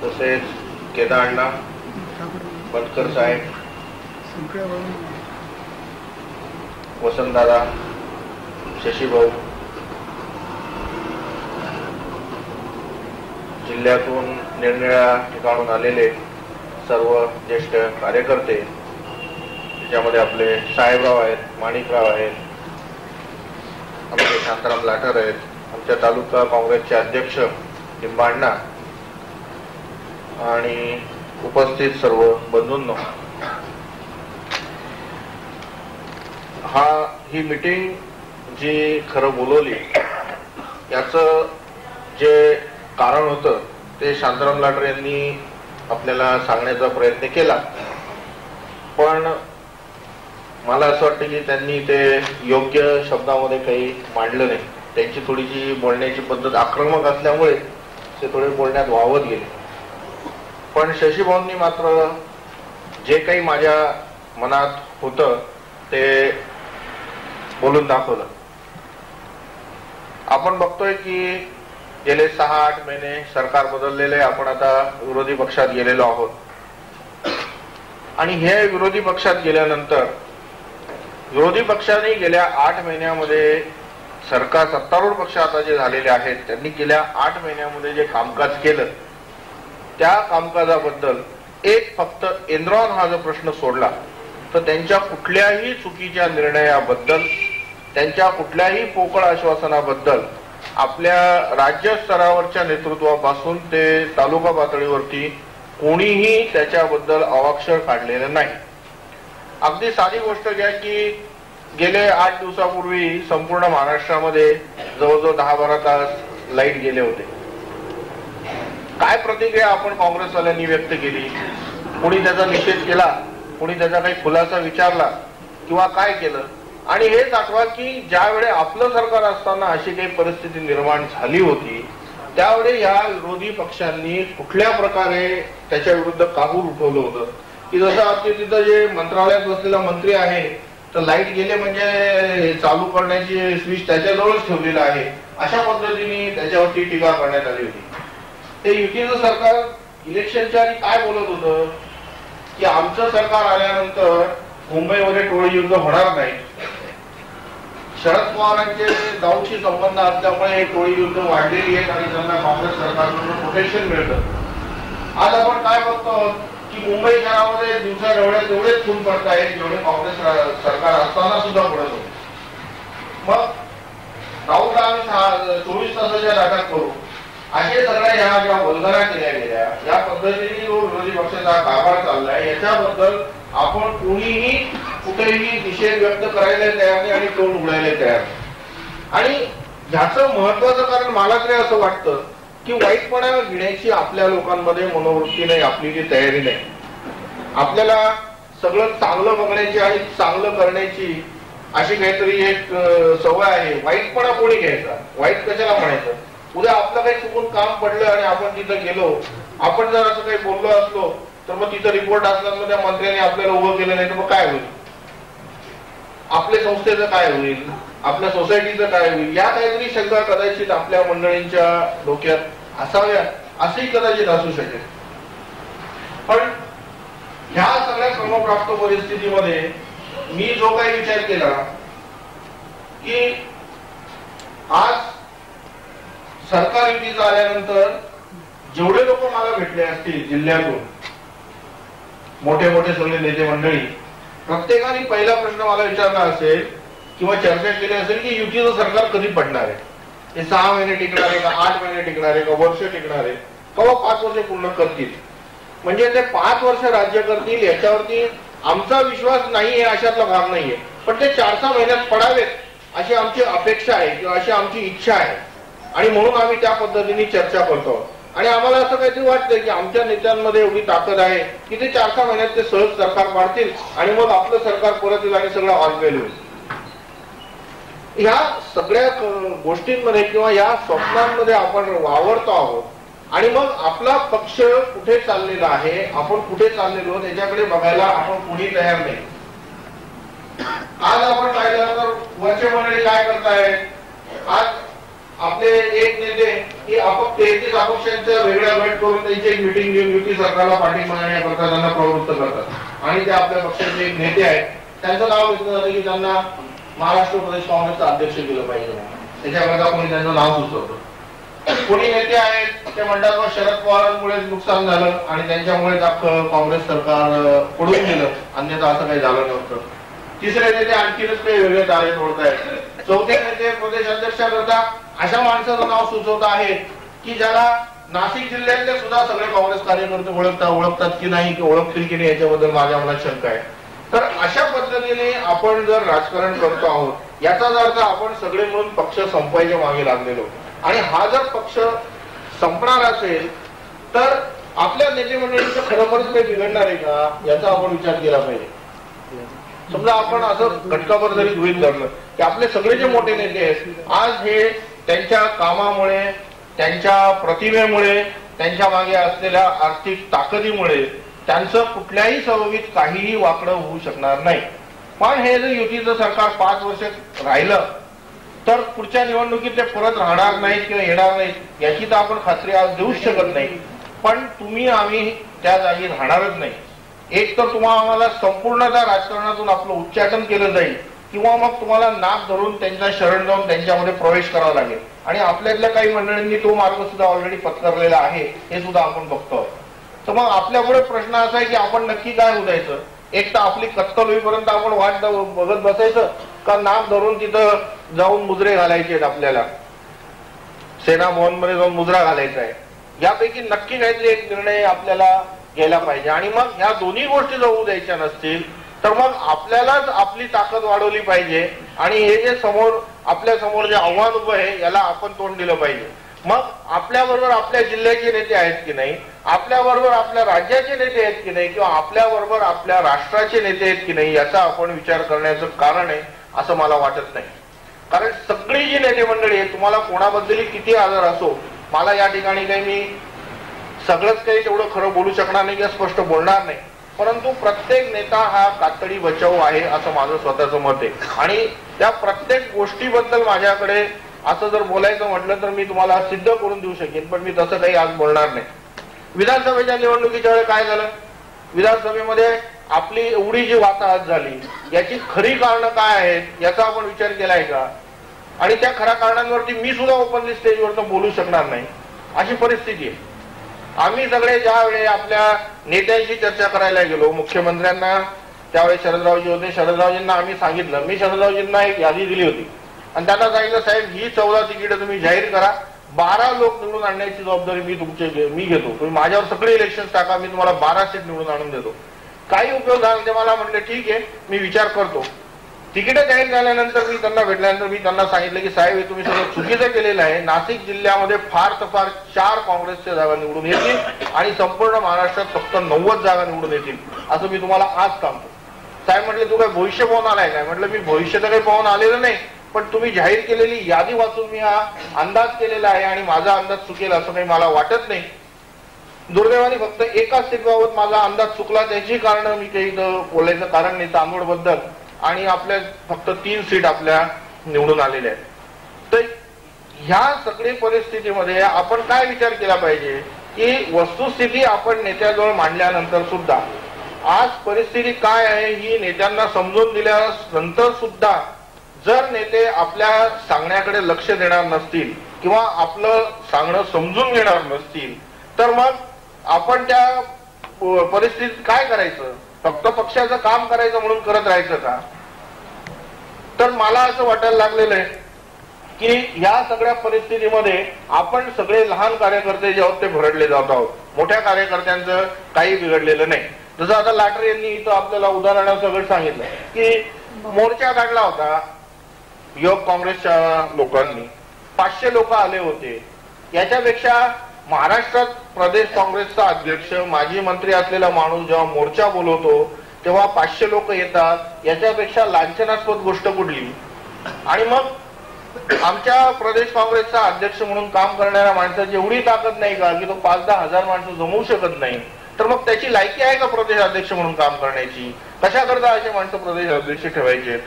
तसेच केदारनाथ बनकर साहेब, वसंतदादा, शशीभाऊ, जिल्ह्यातून निरनिराळ्या ठिकाणून आलेले सर्व ज्येष्ठ कार्यकर्ते, त्याच्यामध्ये आपले साहेबराव आहेत, माणिकराव आहेत, आमचे शांताराम लाटर आहेत, आमच्या तालुका काँग्रेसचे अध्यक्ष लिंबाण्णा आणि उपस्थित सर्व बंधूंनो, ही मीटिंग जी खरं बोलवली याचं जे कारण होतं ते शांताराम लाटर यांनी आपल्याला सांगण्याचा प्रयत्न केला, पण मला असं वाटतं की त्यांनी ते योग्य शब्दामध्ये काही मांडलं नाही. त्यांची थोडीशी बोलण्याची पद्धत आक्रमक असल्यामुळे ते थोडे बोलण्यात वावत गेले. पण शशीभाऊंनी मात्र जे काही माझ्या मनात होतं ते बोलून दाखवलं. आपण बघतोय की गेले 6-8 महिने सरकार बदललेले, आपण आता विरोधी पक्षात गेलेलो आहोत आणि हे विरोधी पक्षात गेल्यानंतर विरोधी पक्षाने गेल्या 8 महिन्यामध्ये सरकार सत्तारूढ पक्ष आता जे झालेले आहेत त्यांनी गेल्या 8 महिन्यामध्ये जे कामकाज केलं त्या कामकाजाबद्दल एक फक्त एनरॉन हा जो प्रश्न सोडला तर त्यांच्या कुठल्याही चुकीच्या निर्णयाबद्दल, त्यांच्या कुठल्याही पोकळ आश्वासनाबद्दल आपल्या राज्य स्तरावरच्या नेतृत्वापासून ते तालुका पातळीवरती कोणीही त्याच्याबद्दल अवाक्षर काढलेलं नाही. अगदी साधी गोष्ट घ्या की गेले 8 दिवसापूर्वी संपूर्ण महाराष्ट्रामध्ये जवळजवळ 10-12 तास लाईट गेले होते. काय प्रतिक्रिया आपण काँग्रेसवाल्यांनी व्यक्त केली? कोणी त्याचा निषेध केला, कोणी त्याचा काही खुलासा विचारला किंवा काय केलं? आणि हेच आठवा की ज्यावेळी आपलं सरकार असताना अशी काही परिस्थिती निर्माण झाली होती त्यावेळी या विरोधी पक्षांनी कुठल्या प्रकारे त्याच्या विरुद्ध काहूर उठवलं होतं की जसं आपल्या तिथं जे मंत्रालयात बसलेला मंत्री आहे तर लाईट गेले म्हणजे चालू करण्याची स्विच त्याच्याजवळच ठेवलेलं आहे, अशा पद्धतीने त्याच्यावरती टीका करण्यात आली होती. ते युतीचं सरकार इलेक्शनच्या आधी काय बोलत होतं की आमचं सरकार आल्यानंतर मुंबईमध्ये टोळी युद्ध होणार नाही. शरद पवारांचे दाऊदशी संबंध असल्यामुळे हे टोळी युद्ध वाढलेली आहेत आणि त्यांना काँग्रेस सरकारकडून प्रोटेक्शन मिळतं. आज आपण काय बघतो की मुंबई शहरामध्ये दिवसा एवढेच खून पडत आहेत जेवढे काँग्रेस सरकार असताना सुद्धा पडत होते. मग दाऊदला आम्ही 24 तासाच्या ताटात करू असे सगळ्या ह्या ज्या वल्गना केल्या गेल्या, या पद्धतीने जो विरोधी पक्षाचा कारभार चाललाय याच्याबद्दल आपण कोणीही कुठेही निषेध व्यक्त करायला तयार नाही आणि तोंड उघडायला तयार नाही. आणि ह्याचं महत्वाचं कारण मला तरी असं वाटतं की वाईटपणा घेण्याची आपल्या लोकांमध्ये मनोवृत्ती नाही, आपली जी तयारी नाही. आपल्याला सगळं चांगलं बघण्याची आणि चांगलं करण्याची अशी काहीतरी एक सवय आहे. वाईटपणा कोणी घ्यायचा, वाईट कशाला म्हणायचं? उद्या आपलं काही चुकून काम पडलं आणि आपण तिथं गेलो, आपण जर असं काही बोललो असलो तर मग तिथं रिपोर्ट असल्यामुळे त्या मंत्र्यांनी आपल्याला उभं केलं नाही तर मग काय होईल? आपल्या संस्थेचं काय होईल? आपल्या सोसायटीचं काय होईल? या काहीतरी शंका कदाचित आपल्या मंडळींच्या डोक्यात असाव्या, असंही कदाचित असू शकेल. पण ह्या सगळ्या क्रमप्राप्त परिस्थितीमध्ये मी जो काही विचार केला की आज सरकार युतीचं आल्यानंतर जेवढे लोक मला भेटले असतील जिल्ह्यातून, मोठे मोठे सगळे नेते मंडळी, प्रत्येकाने पहिला प्रश्न मला विचारला असेल किंवा चर्चा केली असेल की युतीचं सरकार कधी पडणार आहे? हे 6 महिने टिकणार आहे का, 8 महिने टिकणार आहे का, वर्ष टिकणार आहे का, 5 वर्ष पूर्ण करतील? म्हणजे ते 5 वर्ष राज्य करतील याच्यावरती आमचा विश्वास नाहीये अशातला भाग नाहीये, पण ते 4-6 महिन्यात पडावेत अशी आमची अपेक्षा आहे किंवा अशी आमची इच्छा आहे आणि म्हणून आम्ही त्या पद्धतीने चर्चा करतो. आणि आम्हाला असं काहीतरी वाटतं की आमच्या नेत्यांमध्ये एवढी ताकद आहे की ते 4-6 महिन्यात ते सहज सरकार पाडतील आणि मग आपलं सरकार परत येईल आणि सगळं ऑलवेल होईल. ह्या सगळ्या गोष्टींमध्ये किंवा या स्वप्नांमध्ये आपण वावरतो आहोत आणि मग आपला पक्ष कुठे चाललेला आहे, आपण कुठे चाललेलो त्याच्याकडे बघायला आपण कुणी तयार नाही. आज आपण पाहिलं तर वरचे मंडळी काय करतायत, आज आपले एक नेते की अपक्ष अपक्षांच्या वेगळ्या गट करून त्यांची एक मिटिंग घेऊन युती सरकारला पाठिंबा देण्याकरता त्यांना प्रवृत्त करतात आणि ते आपल्या पक्षाचे एक नेते आहेत त्यांचं नाव घेतलं जातं की त्यांना महाराष्ट्र प्रदेश काँग्रेसचा अध्यक्ष केलं पाहिजे, त्याच्याकरता कोणी त्यांचं नाव सुचवतं. कोणी नेते आहेत ते म्हणतात शरद पवारांमुळे नुकसान झालं आणि त्यांच्यामुळे काँग्रेस सरकार पडून गेलं, अन्यथा असं काही झालं नव्हतं. तिसरे नेते आणखीनच काही वेगळे तारे तोडतायत. चौथे नेते प्रदेश अध्यक्षाकरता अशा माणसाचं नाव सुचवत आहेत की ज्याला नाशिक जिल्ह्यातले सुद्धा सगळे काँग्रेस कार्यकर्ते ओळखतात की नाही, की ओळखतील की नाही याच्याबद्दल माझ्या मनात शंका आहे. तर अशा पद्धतीने आपण जर राजकारण करतो आहोत याचाच अर्थ आपण सगळे मिळून पक्ष संपवायच्या मागे लागलेलो. आणि हा जर पक्ष संपणार असेल तर आपल्या नेते मंडळीचं खरोखरच काही बिघडणार आहे का याचा आपण विचार केला पाहिजे. समजा आपण असं घटकाभर जरी गृहीत धरलं की आपले सगळे जे मोठे नेते आहेत आज हे त्यांच्या कामामुळे, त्यांच्या प्रतिमेमुळे, त्यांच्या मागे असलेल्या आर्थिक ताकदीमुळे त्यांचं कुठल्याही सवयीत काहीही वाकडं होऊ शकणार नाही. पण हे जर युतीचं सरकार 5 वर्ष राहिलं तर पुढच्या निवडणुकीत ते परत राहणार नाहीत किंवा येणार नाहीत याची तर आपण खात्री आज देऊच शकत नाही. पण तुम्ही आम्ही त्या जागी राहणारच नाही. एक तर तुम्हाला आम्हाला संपूर्णतः राजकारणातून आपलं उच्चाटन केलं जाईल किंवा मग तुम्हाला नाक धरून त्यांच्या शरण जाऊन त्यांच्यामध्ये प्रवेश करावा लागेल. आणि आपल्यातल्या काही मंडळींनी तो मार्ग सुद्धा ऑलरेडी पत्करलेला आहे हे सुद्धा आपण बघतो. तर मग आपल्यापुढे प्रश्न असा आहे की आपण नक्की काय उदायचं. एक तर आपली कत्तल होईपर्यंत आपण वाट बघत बसायचं का नाक धरून तिथं जाऊन मुजरे घालायचे आहेत, आपल्याला सेना भवन मध्ये जाऊन मुजरा घालायचा आहे. यापैकी नक्की काहीतरी एक निर्णय आपल्याला घ्यायला पाहिजे. आणि मग ह्या दोन्ही गोष्टी जर होऊ द्यायच्या नसतील तर मग आपल्यालाच आपली ताकद वाढवली पाहिजे आणि हे जे आपल्या समोर जे आव्हान उभं आहे याला आपण तोंड दिलं पाहिजे. मग आपल्याबरोबर आपल्या जिल्ह्याचे नेते आहेत की नाही, आपल्याबरोबर आपल्या राज्याचे नेते आहेत की नाही किंवा आपल्याबरोबर आपल्या राष्ट्राचे नेते आहेत की नाही याचा आपण विचार करण्याचं कारण आहे असं मला वाटत नाही. कारण सगळी जी नेते मंडळी आहे, तुम्हाला कोणाबद्दलही किती आदर असो, मला या ठिकाणी काही मी सगळंच काही तेवढं खरं बोलू शकणार नाही किंवा स्पष्ट बोलणार नाही, परंतु प्रत्येक नेता हा कातडी बचाव आहे असं माझं स्वतःचं मत आहे. आणि त्या प्रत्येक गोष्टीबद्दल माझ्याकडे असं जर बोलायचं म्हटलं तर मी तुम्हाला सिद्ध करून देऊ शकेन, पण मी तसं काही आज बोलणार नाही. विधानसभेच्या निवडणुकीच्या वेळी काय झालं, विधानसभेमध्ये आपली एवढी जी वाताहत झाली याची खरी कारणं काय आहेत याचा आपण विचार केलाय का. आणि त्या खऱ्या कारणांवरती मी सुद्धा ओपनली स्टेजवर तर बोलू शकणार नाही अशी परिस्थिती आहे. आम्ही सगळे ज्यावेळी आपल्या नेत्यांशी चर्चा करायला गेलो, मुख्यमंत्र्यांना त्यावेळी शरदरावजी होते, शरदरावजींना आम्ही सांगितलं, मी शरदरावजींना एक यादी दिली होती आणि त्यांना सांगितलं साहेब ही 14 तिकीटं तुम्ही जाहीर करा, 12 लोक निवडून आणण्याची जबाबदारी मी घेतो, तुम्ही माझ्यावर सगळे इलेक्शन टाका, मी तुम्हाला 12 सीट निवडून आणून देतो. काही उपयोग झाला ते मला म्हणले ठीक आहे मी विचार करतो. तिकीटं जाहीर झाल्यानंतर मी त्यांना भेटल्यानंतर मी त्यांना सांगितलं की साहेब हे तुम्ही सगळं चुकीचं केलेलं आहे. नाशिक जिल्ह्यामध्ये फार तर फार 4 काँग्रेसच्या जागा निवडून येतील आणि संपूर्ण महाराष्ट्रात फक्त 90 जागा निवडून येतील असं मी तुम्हाला आज सांगतो. साहेब म्हटले तू काय भविष्य पाहून आलाय काय. म्हटलं मी भविष्य तर काही पाहून आलेलं नाही, पण तुम्ही जाहीर केलेली यादी वाचून मी हा अंदाज केलेला आहे आणि माझा अंदाज चुकेल असं काही मला वाटत नाही. दुर्दैवाने फक्त एकाच सीटबाबत माझा अंदाज चुकला, त्याची कारण मी काही बोलायचं कारण नाही तांदूळ बद्दल, आणि आपल्या फक्त 3 सीट आपल्या निवडून आलेल्या आहेत. तर ह्या सगळ्या परिस्थितीमध्ये आपण काय विचार केला पाहिजे की वस्तुस्थिती आपण नेत्याजवळ मांडल्यानंतर सुद्धा आज परिस्थिती काय आहे ही नेत्यांना समजून दिल्यानंतर सुद्धा जर नेते आपल्या सांगण्याकडे लक्ष देणार नसतील किंवा आपलं सांगणं समजून घेणार नसतील तर मग आपण त्या परिस्थितीत काय करायचं. फक्त पक्षाचं काम करायचं म्हणून करत राहायचं का. तर मला असं वाटायला लागलेलं आहे की ह्या सगळ्या परिस्थितीमध्ये आपण सगळे लहान कार्यकर्ते जे आहोत ते भरडले जात आहोत, मोठ्या कार्यकर्त्यांचं काही बिघडलेलं नाही. जसं आता लाटरे यांनी इथं आपल्याला उदाहरणासकट सांगितलं की मोर्चा काढला होता युवक काँग्रेसच्या लोकांनी, 500 लोक आले होते. याच्यापेक्षा महाराष्ट्रात प्रदेश काँग्रेसचा अध्यक्ष माजी मंत्री असलेला माणूस जेव्हा मोर्चा बोलवतो तेव्हा 500 लोक येतात, याच्यापेक्षा लांछनास्पद गोष्ट कुठली. आणि मग आमच्या प्रदेश काँग्रेसचा अध्यक्ष म्हणून काम करणाऱ्या माणसाची एवढी ताकद नाही का की तो 5-10 हजार माणसं जमवू शकत नाही. तर मग त्याची लायकी आहे का प्रदेश अध्यक्ष म्हणून काम करण्याची. कशा करता असे माणसं प्रदेश अध्यक्ष ठेवायचे.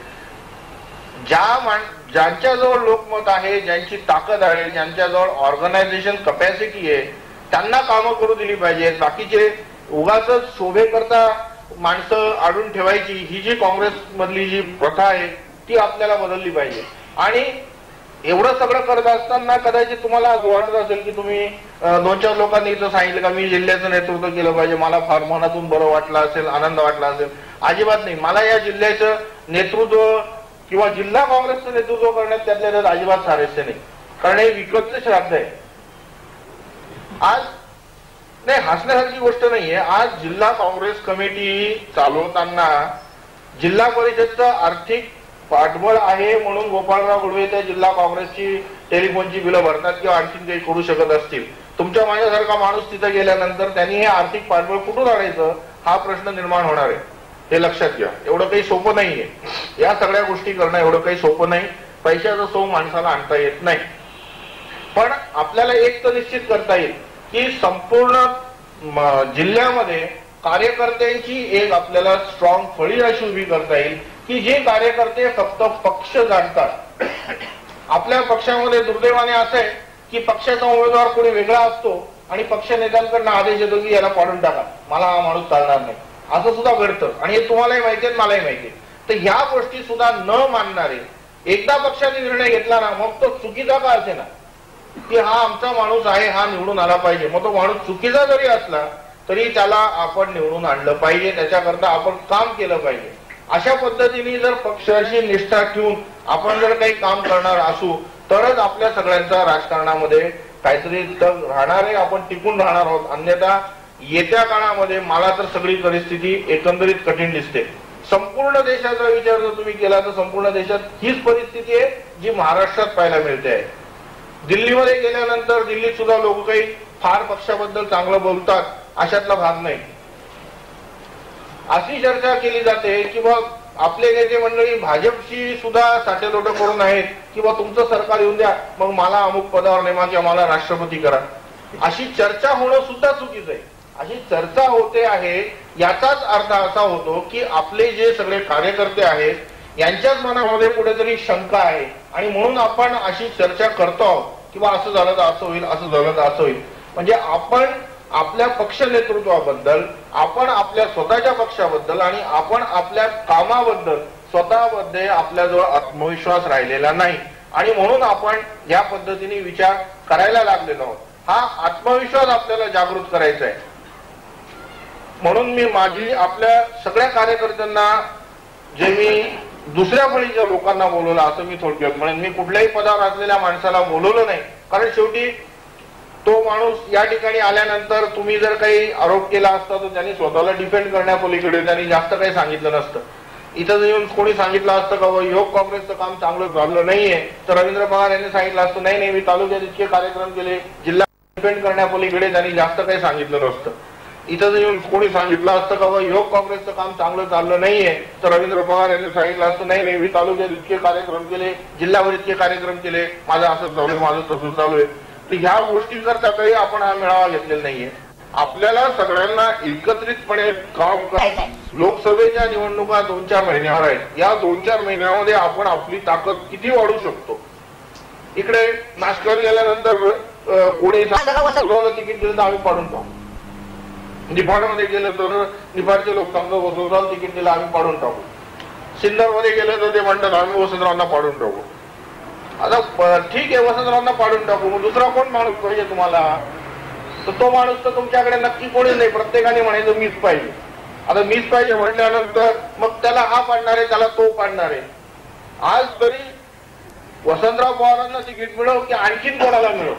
ज्यांच्याजवळ लोकमत आहे, ज्यांची ताकद आहे, ज्यांच्याजवळ ऑर्गनायझेशन कपॅसिटी आहे, त्यांना कामं करू दिली पाहिजेत. बाकीचे उगाच शोभे करता माणसं आडून ठेवायची ही जी काँग्रेस मधली जी प्रथा आहे ती आपल्याला बदलली पाहिजे. आणि एवढं सगळं करत असताना कदाचित तुम्हाला वाटत असेल की तुम्ही 2-4 लोकांनी इथं सांगितलं का मी जिल्ह्याचं नेतृत्व केलं पाहिजे, मला फार मनातून बरं वाटलं असेल, आनंद वाटला असेल. अजिबात नाही. मला या जिल्ह्याचं नेतृत्व किंवा जिल्हा काँग्रेसचं नेतृत्व करण्यात त्यातल्या त्यात अजिबात स्वारस्य नाही, कारण हे विकतचं श्राद्ध आहे. आज नाही, हसण्यासारखी गोष्ट नाहीये. आज जिल्हा काँग्रेस कमिटी चालवताना जिल्हा परिषदचं आर्थिक पाठबळ आहे म्हणून गोपाळराव गुडवे त्या जिल्हा काँग्रेसची टेलिफोनची बिलं भरतात किंवा आणखीन काही करू शकत असतील. तुमच्या माझ्यासारखा माणूस तिथं गेल्यानंतर त्यांनी हे आर्थिक पाठबळ कुठून आणायचं हा प्रश्न निर्माण होणार आहे. हे लक्षात घ्या. एवढं काही सोपं नाहीये. या सगळ्या गोष्टी करणं एवढं काही सोपं नाही. पैशाचं सोम माणसाला आणता येत नाही. पण आपल्याला एक तर निश्चित करता येईल की संपूर्ण जिल्ह्यामध्ये कार्यकर्त्यांची एक आपल्याला स्ट्रॉंग फळी अशी उभी करता येईल की जे कार्यकर्ते फक्त पक्ष जाणतात. आपल्या पक्षामध्ये दुर्दैवाने असं आहे की पक्षाचा उमेदवार कोणी वेगळा असतो आणि पक्ष नेत्यांकडनं आदेश येतो की याला पाडून टाका, मला हा माणूस चालणार नाही, असं सुद्धा घडतं. आणि हे तुम्हालाही माहिती आहे, मलाही माहिती आहे. तर ह्या गोष्टी सुद्धा न मानणारे एकदा पक्षाने निर्णय घेतला ना, मग तो चुकीचा का असे ना, की हा आमचा माणूस आहे, हा निवडून आला पाहिजे. मग तो माणूस चुकीचा जरी असला तरी त्याला आपण निवडून आणलं पाहिजे, त्याच्याकरता आपण काम केलं पाहिजे. अशा पद्धतीने जर पक्षाची निष्ठा ठेवून आपण जर काही काम करणार असू तरच आपल्या सगळ्यांचा राजकारणामध्ये काहीतरी तग राहणार आहे, आपण टिकून राहणार आहोत. अन्यथा येत्या काळामध्ये मला तर सगळी परिस्थिती एकंदरीत कठीण दिसते. संपूर्ण देशाचा विचार जर तुम्ही केला तर संपूर्ण देशात हीच परिस्थिती आहे जी महाराष्ट्रात पाहायला मिळते आहे. दिल्लीमध्ये गेल्यानंतर दिल्लीत सुद्धा लोक काही फार पक्षाबद्दल चांगलं बोलतात अशातला भाग नाही. अशी चर्चा केली जाते की बा आपले नेते मंडळी भाजपशी सुद्धा साटेलोटं करून आहेत की बा तुमचं सरकार येऊन द्या, मग मला अमुक पदावर नेमा किंवा मला राष्ट्रपती करा. अशी चर्चा होणं सुद्धा चुकीचं आहे. अशी चर्चा होते आहे याचाच अर्थ असा होतो की आपले जे सगळे कार्यकर्ते आहेत यांच्याच मनामध्ये कुठेतरी शंका आहे आणि म्हणून आपण अशी चर्चा करतो आहोत किंवा असं झालं तर असं होईल, असं झालं तर असं होईल. म्हणजे आपण आपल्या पक्ष नेतृत्वाबद्दल, आपण आपल्या स्वतःच्या पक्षाबद्दल आणि आपण आपल्या कामाबद्दल स्वतःमध्ये आपल्याजवळ आत्मविश्वास राहिलेला नाही आणि म्हणून आपण या पद्धतीने विचार करायला लागलेलो आहोत. हा आत्मविश्वास आपल्याला जागृत करायचा आहे. म्हणून मी माझी आपल्या सगळ्या कार्यकर्त्यांना जे मी दुसऱ्या फळीच्या लोकांना बोलवलं असं मी थोडक्यात म्हणेन. मी कुठल्याही पदावर असलेल्या माणसाला बोलवलं नाही, कारण शेवटी तो माणूस या ठिकाणी आल्यानंतर तुम्ही जर काही आरोप केला असता तर त्यांनी स्वतःला डिफेंड करण्यापलीकडे त्यांनी जास्त काही सांगितलं नसतं. इथं येऊन कोणी सांगितलं असतं का युवक काँग्रेसचं काम चांगलं झालं नाहीये तर रवींद्र पवार यांनी सांगितलं असतं नाही नाही मी तालुक्यात इतके कार्यक्रम केले, जिल्हा डिफेंड करण्यापलीकडे त्यांनी जास्त काही सांगितलं नसतं. इथं येऊन कोणी सांगितलं असतं का युवक काँग्रेसचं काम चांगलं चाललं नाहीये तर रवींद्र पवार यांनी सांगितलं असतं नाही नाही मी तालुक्यात इतके कार्यक्रम केले, जिल्ह्यावर इतके कार्यक्रम केले, माझं असं चालू आहे, माझं तसं चालू आहे. तर ह्या गोष्टी करता काही आपण हा मेळावा घेतलेला नाहीये. आपल्याला सगळ्यांना एकत्रितपणे काम करायचं. लोकसभेच्या निवडणुका 2-4 महिन्यावर आहेत. या 2-4 महिन्यामध्ये आपण आपली ताकद किती वाढवू शकतो. इकडे नाशकात गेल्यानंतर कोणी तिकीट दिलं तर आम्ही पाडून टाकू. निफाडमध्ये गेलं तर निफाडचे लोक सांगतात वसंतराव तिकीट दिलं आम्ही पाडून टाकू. सिन्नरमध्ये गेलं तर ते म्हणतात आम्ही वसंतरावांना पाडून टाकू. आता ठीक आहे वसंतरावांना पाडून टाकू, मग दुसरा कोण माणूस पाहिजे तुम्हाला? तर तो माणूस तर तुमच्याकडे नक्की कोणी नाही. प्रत्येकाने म्हणायचं मीच पाहिजे. आता मीच पाहिजे म्हटल्यानंतर मग त्याला हा पाडणार आहे, त्याला तो पाडणार आहे. आज तरी वसंतराव पवारांना तिकीट मिळव की आणखीन कोणाला मिळव,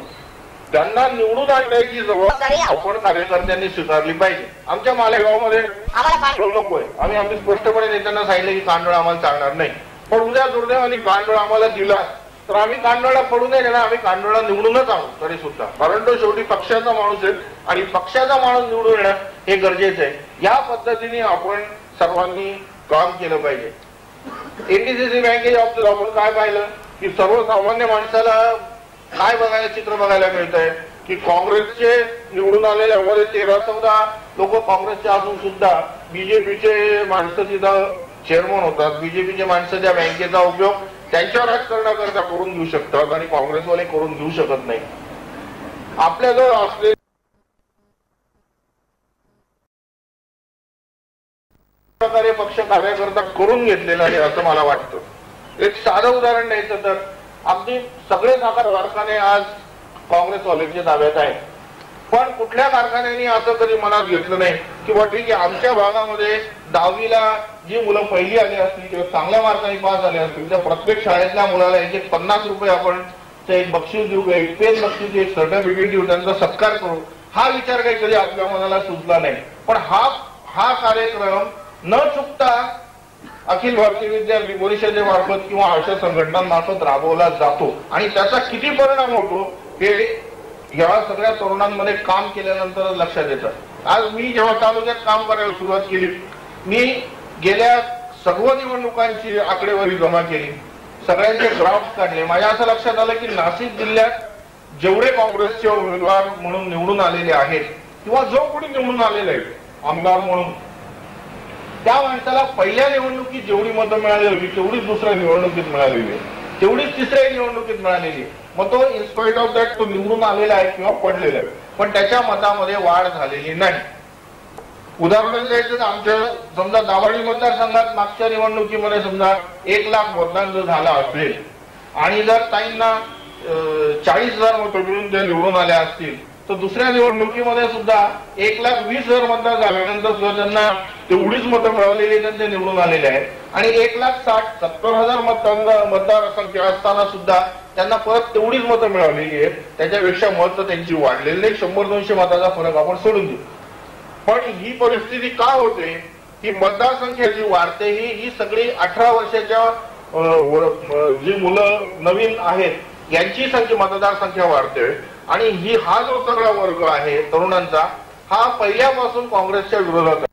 त्यांना निवडून आणण्याची जबाबदारी आपण कार्यकर्त्यांनी स्वीकारली पाहिजे. आमच्या मालेगावमध्ये नकोय, आम्ही स्पष्टपणे नेत्यांना सांगितलं की कांडोळा आम्हाला चालणार नाही. पण उद्या दुर्दैवाने कांडोळा आम्हाला दिला तर आम्ही कांडोळा पडू नये ना, आम्ही कांडोळा निवडूनच आणू तरी सुद्धा, कारण तो शेवटी पक्षाचा माणूस आहे आणि पक्षाचा माणूस निवडून येणं हे गरजेचं आहे. या पद्धतीने आपण सर्वांनी काम केलं पाहिजे. एनडीसीसी बँकेच्या बाबतीत आपण काय पाहिलं की सर्वसामान्य माणसाला काय बघायला चित्र बघायला मिळत आहे की काँग्रेसचे निवडून आलेल्यामध्ये 13-14 लोक काँग्रेसचे असून सुद्धा बीजेपीचे माणसं तिथं चेअरमन होतात. बीजेपीचे माणसं त्या बँकेचा उपयोग त्यांच्या राजकारणाकरता करून घेऊ शकतात आणि काँग्रेसवाले करून घेऊ शकत नाही. आपल्याजवळ असलेले प्रकारे पक्ष कार्याकरता करून घेतलेला आहे असं मला वाटतं. एक साधं उदाहरण द्यायचं तर अगदी सगळे साखर कारखाने आज काँग्रेसवाल्यांच्या ताब्यात आहेत, पण कुठल्या कारखान्यांनी असं कधी मनात घेतलं नाही की बा ठीक आहे आमच्या भागामध्ये 10वीला जी मुलं पहिली आली असतील किंवा चांगल्या मार्काने पास झाले असतील त्या प्रत्येक शाळेतल्या मुलाला एक 50 रुपये आपण एक बक्षीस देऊ, एक पेन बक्षीस, एक सर्टिफिकेट देऊ, त्यांचा सत्कार करू. हा विचार काही कधी आपल्या मनाला सुचला नाही. पण हा कार्यक्रम न चुकता अखिल भारतीय विद्यार्थी परिषदेमार्फत किंवा अशा संघटनांमार्फत राबवला जातो आणि त्याचा किती परिणाम होतो हे या सगळ्या तरुणांमध्ये काम केल्यानंतर लक्षात येतं. आज मी जेव्हा तालुक्यात काम करायला सुरुवात केली, मी गेल्या सर्व निवडणुकांची आकडेवारी जमा केली, सगळ्यांचे ग्राफ्स काढले. माझ्या असं लक्षात आलं की नाशिक जिल्ह्यात जेवढे काँग्रेसचे उमेदवार म्हणून निवडून आलेले आहेत किंवा जो कोणी निवडून आलेले आहेत आमदार म्हणून, त्या माणसाला पहिल्या निवडणुकीत जेवढी मतं मिळाली होती तेवढीच दुसऱ्या निवडणुकीत मिळालेली आहे, तेवढीच तिसऱ्या निवडणुकीत मिळालेली. मग तो इन्स्पाइट ऑफ दॅट तो निवडून आलेला आहे किंवा पडलेला आहे, पण त्याच्या मतामध्ये वाढ झालेली नाही. उदाहरण द्यायचं तर आमच्या समजा दाभाडी मतदारसंघात मागच्या निवडणुकीमध्ये समजा 1 लाख मतदान जर झालं असेल आणि जर ताईंना 40,000 मतं मिळून ते निवडून आल्या असतील तर दुसऱ्या निवडणुकीमध्ये सुद्धा 1,20,000 मतदान झाल्यानंतर सुद्धा त्यांना तेवढीच मतं मिळवलेली त्यांचे निवडून आलेले आहेत. आणि 1,60,000-70,000 मतदार संख्या असताना सुद्धा त्यांना परत तेवढीच मतं मिळवलेली आहेत. त्याच्यापेक्षा मतं त्यांची वाढलेली नाही. 100-200 मताचा फरक आपण सोडून देऊ. पण ही परिस्थिती का होते की मतदारसंख्या जी वाढते ही सगळी 18 वर्षाच्या जी मुलं नवीन आहेत यांची मतदार संख्या वाढते आणि हा जो सगळा वर्ग आहे तरुणांचा हा पहिल्यापासून काँग्रेसच्या विरोधात आहे.